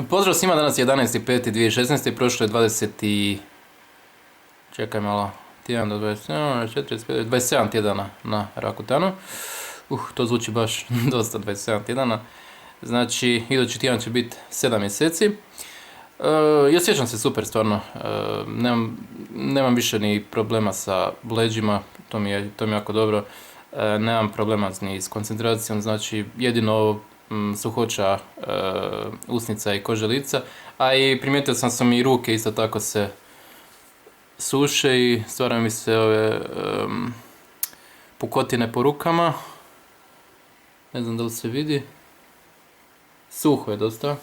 Pozdrav svima, danas je 11.5.2016. Prošlo je 20 i... Čekaj malo... Tjedan do 27 tjedana na Rakutanu. To zvuči baš dosta, 27 tjedana. Znači, idući tjedan će biti 7 mjeseci. I osjećam se super, stvarno. Nemam više ni problema sa leđima, to mi je jako dobro. Nemam problema ni s koncentracijom, znači jedino suhoća usnica i kože lica, a i primijetio sam su mi i ruke isto tako se suše i stvaraju mi se ove pukotine po rukama. Ne znam da li se vidi. Suho je dosta.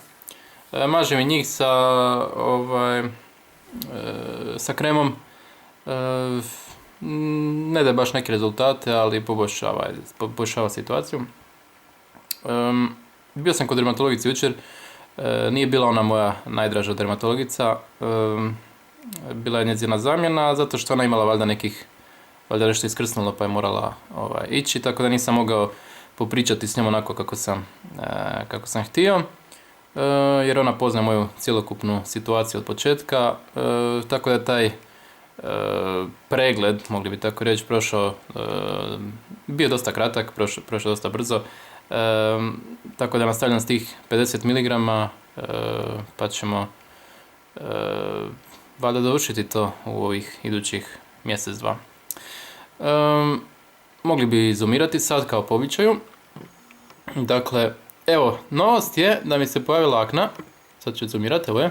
Mažem i njih sa kremom. Ne daje baš neke rezultate, ali poboljšava situaciju. Bio sam kod dermatologice jučer, nije bila ona moja najdraža dermatologica, bila je njezina zamjena, zato što ona imala valjda nešto iskrsnulo pa je morala ići, tako da nisam mogao popričati s njom onako kako sam htio, jer ona pozna moju cjelokupnu situaciju od početka, tako da je taj pregled, mogli bi tako reći, prošao, bio dosta kratak, prošao dosta brzo. Tako da nastavljam s tih 50 mg, pa ćemo valjda dovršiti to u ovih idućih mjesec, dva. Mogli bi zoomirati sad kao po običaju. Dakle, evo, novost je da mi se pojavila akna. Sad ću zoomirati, evo je.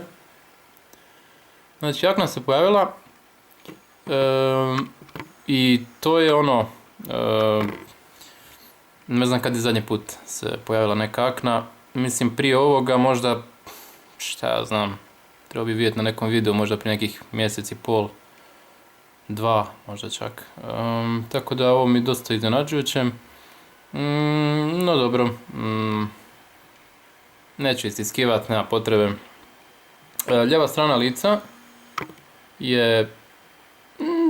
Znači, akna se pojavila i to je ono... Ne znam kad je zadnji put se pojavila neka akna, mislim prije ovoga možda, šta ja znam, trebao bi vidjeti na nekom videu možda prije nekih mjesec i pol, 2 možda čak. Tako da ovo mi dosta iznenađujuće. No dobro, neću istiskivati, nema potrebe. Lijeva strana lica je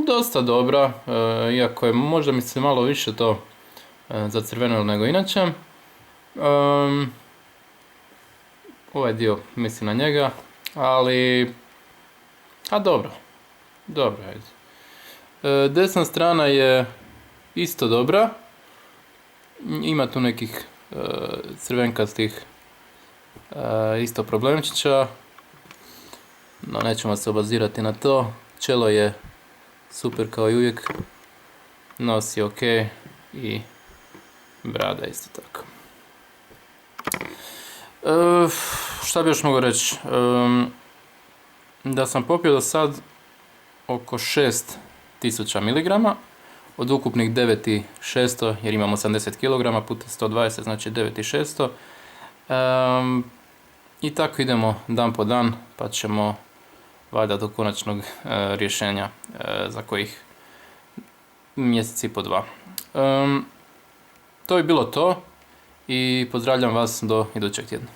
dosta dobra, iako je možda mi se malo više to zacrvenilo nego inače. Ovaj dio mislim na njega, ali... A dobro, ajde. Desna strana je isto dobra, ima tu nekih crvenkastih isto problemčića, no nećemo se obazirati na to. Čelo je super kao i uvijek, nos je ok i brada isto tako. Šta bi još mogu reći? Da sam popio do sad oko 6000 mg od ukupnih 9600, jer imam 80 kg puta 120, znači 9600. I tako idemo dan po dan, pa ćemo valjda do konačnog rješenja za kojih mjesec i po dva. To je bilo to i pozdravljam vas do idućeg tjedna.